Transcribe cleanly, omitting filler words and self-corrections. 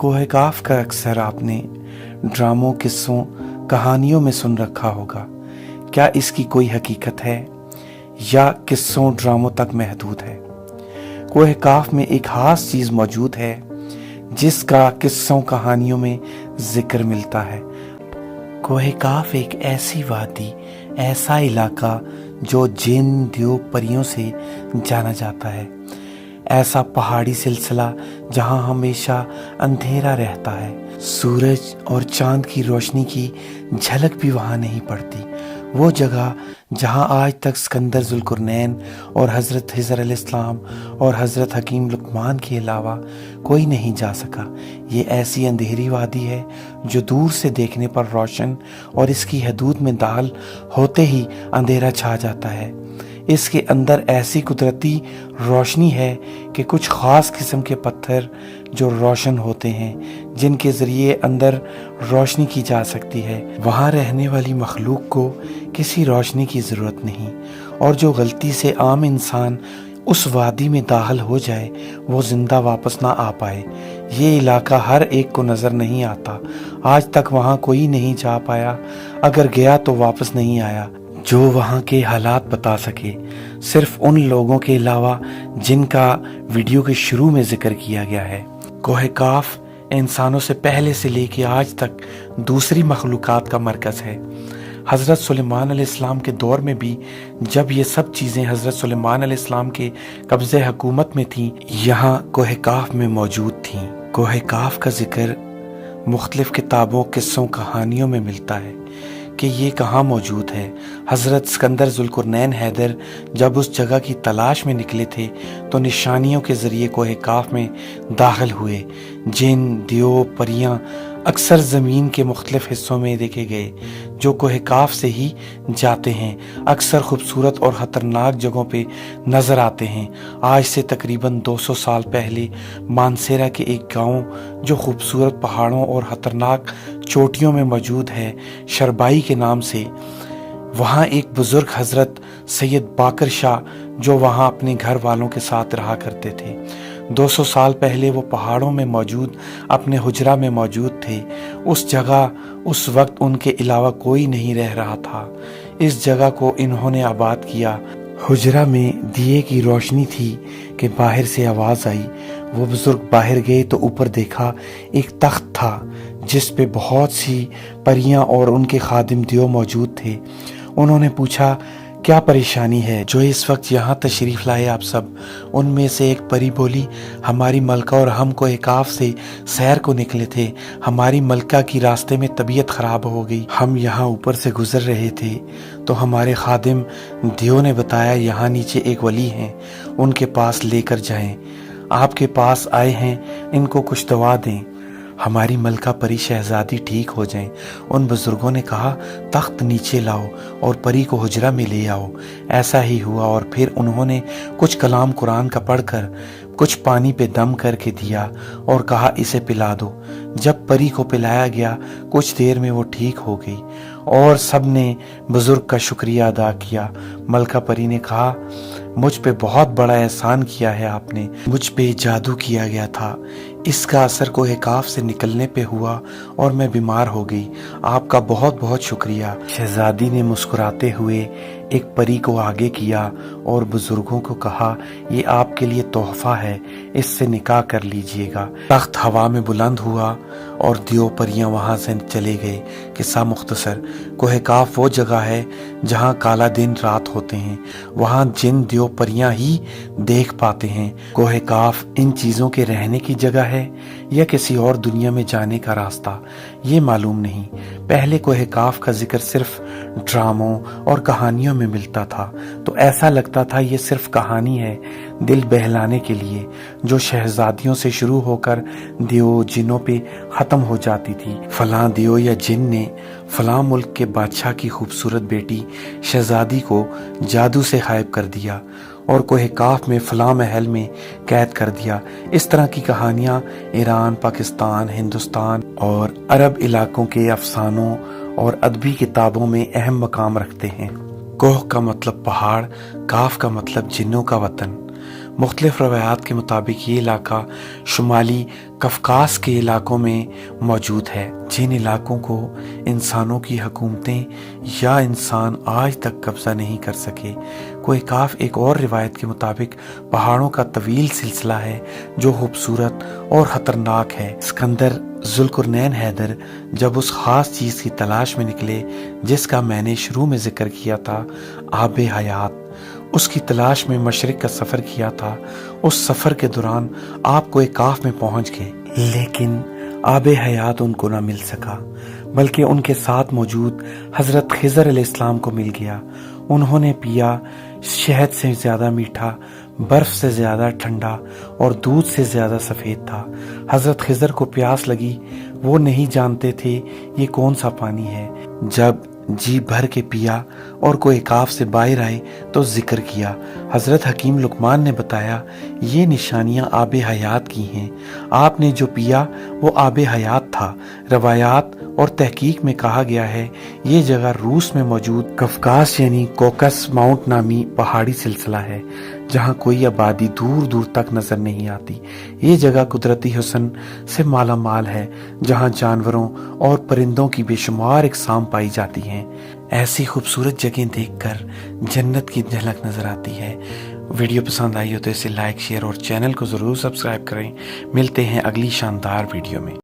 कोह काफ का अक्सर आपने ड्रामों, किस्सों, कहानियों में सुन रखा होगा। क्या इसकी कोई हकीकत है या किस्सों ड्रामों तक महदूद है? कोह काफ में एक खास चीज़ मौजूद है जिसका किस्सों, कहानियों में जिक्र मिलता है। कोह काफ एक ऐसी वादी, ऐसा इलाका जो जिन, देव, परियों से जाना जाता है। ऐसा पहाड़ी सिलसिला जहां हमेशा अंधेरा रहता है, सूरज और चांद की रोशनी की झलक भी वहां नहीं पड़ती। वो जगह जहां आज तक सिकंदर ज़ुल्क़ुरनैन और हज़रत हिज़र अलैहिस्सलाम और हज़रत हकीम लुक़मान के अलावा कोई नहीं जा सका। ये ऐसी अंधेरी वादी है जो दूर से देखने पर रोशन और इसकी हदूद में दाखिल होते ही अंधेरा छा जाता है। इसके अंदर ऐसी कुदरती रोशनी है कि कुछ ख़ास किस्म के पत्थर जो रोशन होते हैं, जिनके ज़रिए अंदर रोशनी की जा सकती है। वहाँ रहने वाली मखलूक को किसी रोशनी की ज़रूरत नहीं, और जो गलती से आम इंसान उस वादी में दाखिल हो जाए वो ज़िंदा वापस ना आ पाए। ये इलाका हर एक को नज़र नहीं आता। आज तक वहाँ कोई नहीं जा पाया, अगर गया तो वापस नहीं आया जो वहाँ के हालात बता सके, सिर्फ उन लोगों के अलावा जिनका वीडियो के शुरू में जिक्र किया गया है। कोह काफ इंसानों से पहले से लेके आज तक दूसरी मखलूक़ात का मरकज़ है। हज़रत सुलेमान अलैहिस्सलाम के दौर में भी जब ये सब चीज़ें हज़रत सुलेमान अलैहिस्सलाम के कब्ज़े हुकूमत में थीं, यहाँ कोह काफ में मौजूद थीं। कोह काफ का जिक्र मुख्तलिफ़ किताबों, किस्सों, कहानियों में मिलता है कि ये कहाँ मौजूद है। हज़रत सिकंदर ज़ुल्क़ुरनैन हैदर जब उस जगह की तलाश में निकले थे तो निशानियों के ज़रिए कोह काफ में दाखिल हुए। जिन, देव, परियां अक्सर ज़मीन के मुख्तलिफ़ हिस्सों में देखे गए जो कोह काफ से ही जाते हैं। अक्सर खूबसूरत और ख़तरनाक जगहों पे नज़र आते हैं। आज से तकरीबन 200 साल पहले मानसेरा के एक गांव जो खूबसूरत पहाड़ों और ख़तरनाक चोटियों में मौजूद है, शरबाई के नाम से, वहाँ एक बुज़ुर्ग हज़रत सैयद बाकर शाह जो वहाँ अपने घर वालों के साथ रहा करते थे। 200 साल पहले वो पहाड़ों में मौजूद अपने हुजरा में मौजूद थे। उस जगह उस वक्त उनके अलावा कोई नहीं रह रहा था। इस जगह को इन्होंने आबाद किया। हुजरा में दिए की रोशनी थी कि बाहर से आवाज़ आई। वो बुज़ुर्ग बाहर गए तो ऊपर देखा एक तख्त था जिस पे बहुत सी परियां और उनके खादिम देव मौजूद थे। उन्होंने पूछा, क्या परेशानी है जो इस वक्त यहाँ तशरीफ़ लाए आप सब? उनमें से एक परी बोली, हमारी मलका और हम कोह काफ से सैर को निकले थे। हमारी मलका की रास्ते में तबीयत ख़राब हो गई। हम यहाँ ऊपर से गुज़र रहे थे तो हमारे खादिम देव ने बताया यहाँ नीचे एक वली हैं, उनके पास लेकर जाएं। आपके पास आए हैं, इनको कुछ दवा दें, हमारी मलका परी शहजादी ठीक हो जाए। उन बुजुर्गों ने कहा, तख्त नीचे लाओ और परी को हुजरा में ले आओ। ऐसा ही हुआ और फिर उन्होंने कुछ कलाम कुरान का पढ़कर कुछ पानी पे दम करके दिया और कहा, इसे पिला दो। जब परी को पिलाया गया कुछ देर में वो ठीक हो गई और सब ने बुजुर्ग का शुक्रिया अदा किया। मलका परी ने कहा, मुझ पे बहुत बड़ा एहसान किया है आपने, मुझ पे जादू किया गया था, इसका असर कोह काफ से निकलने पे हुआ और मैं बीमार हो गई। आपका बहुत बहुत शुक्रिया। शहजादी ने मुस्कुराते हुए एक परी को आगे किया और बुजुर्गों को कहा, ये आपके लिए तोहफा है, इससे निकाह कर लीजिएगा। तख्त हवा में बुलंद हुआ और देव परियां वहां से चले गए। किस्सा मुख्तसर, कोह काफ वो जगह है जहां काला दिन रात होते हैं। वहां जिन, देव, परियां ही देख पाते हैं। कोह काफ इन चीज़ों के रहने की जगह है या किसी और दुनिया में जाने का रास्ता, ये मालूम नहीं। पहले कोह काफ का जिक्र सिर्फ ड्रामों और कहानियों में मिलता था तो ऐसा लगता था ये सिर्फ कहानी है दिल बहलाने के लिए, जो शहजादियों से शुरू होकर देव, जिनों पे ख़त्म हो जाती थी। फलां देव या जिन ने फलां मुल्क के बादशाह की खूबसूरत बेटी शहजादी को जादू से गायब कर दिया और कोह काफ में फलां महल में कैद कर दिया। इस तरह की कहानियाँ ईरान, पाकिस्तान, हिंदुस्तान और अरब इलाकों के अफसानों और अदबी किताबों में अहम मकाम रखते हैं। कोह का मतलब पहाड़, काफ का मतलब जिन्नों का वतन। مختلف روایات کے مطابق یہ علاقہ شمالی کفکاس کے علاقوں میں موجود ہے، جن علاقوں کو انسانوں کی حکومتیں یا انسان آج تک قبضہ نہیں کر سکے۔ کوہ کاف ایک اور روایت کے مطابق پہاڑوں کا طویل سلسلہ ہے جو خوبصورت اور خطرناک ہے۔ اسکندر ذوالقرنین حیدر جب اس خاص چیز کی تلاش میں نکلے جس کا میں نے شروع میں ذکر کیا تھا، آب حیات، اس کی تلاش میں مشرق کا سفر کیا تھا، اس سفر کے دوران آپ کوہ کاف میں پہنچ گئے، لیکن آب حیات ان کو نہ مل سکا، بلکہ ان کے ساتھ موجود حضرت خضر علیہ السلام کو مل گیا۔ انہوں نے پیا، شہد سے زیادہ میٹھا، برف سے زیادہ ٹھنڈا اور دودھ سے زیادہ سفید تھا۔ حضرت خضر کو پیاس لگی، وہ نہیں جانتے تھے یہ کون سا پانی ہے۔ جب جی بھر کے پیا اور کوہ کاف سے باہر آئے تو ذکر کیا۔ حضرت حکیم لقمان نے بتایا یہ نشانیاں آب حیات کی ہیں، آپ نے جو پیا وہ آب حیات تھا۔ روایات اور تحقیق میں کہا گیا ہے یہ جگہ روس میں موجود کفکاس یعنی کوکس ماؤنٹ نامی پہاڑی سلسلہ ہے جہاں کوئی آبادی دور دور تک نظر نہیں آتی۔ یہ جگہ قدرتی حسن سے مالا مال ہے جہاں جانوروں اور پرندوں کی بے شمار اقسام پائی جاتی ہیں۔ ایسی خوبصورت جگہیں دیکھ کر جنت کی جھلک نظر آتی ہے۔ ویڈیو پسند آئی ہو تو اسے لائک، شیئر اور چینل کو ضرور سبسکرائب کریں۔ ملتے ہیں اگلی شاندار ویڈیو میں۔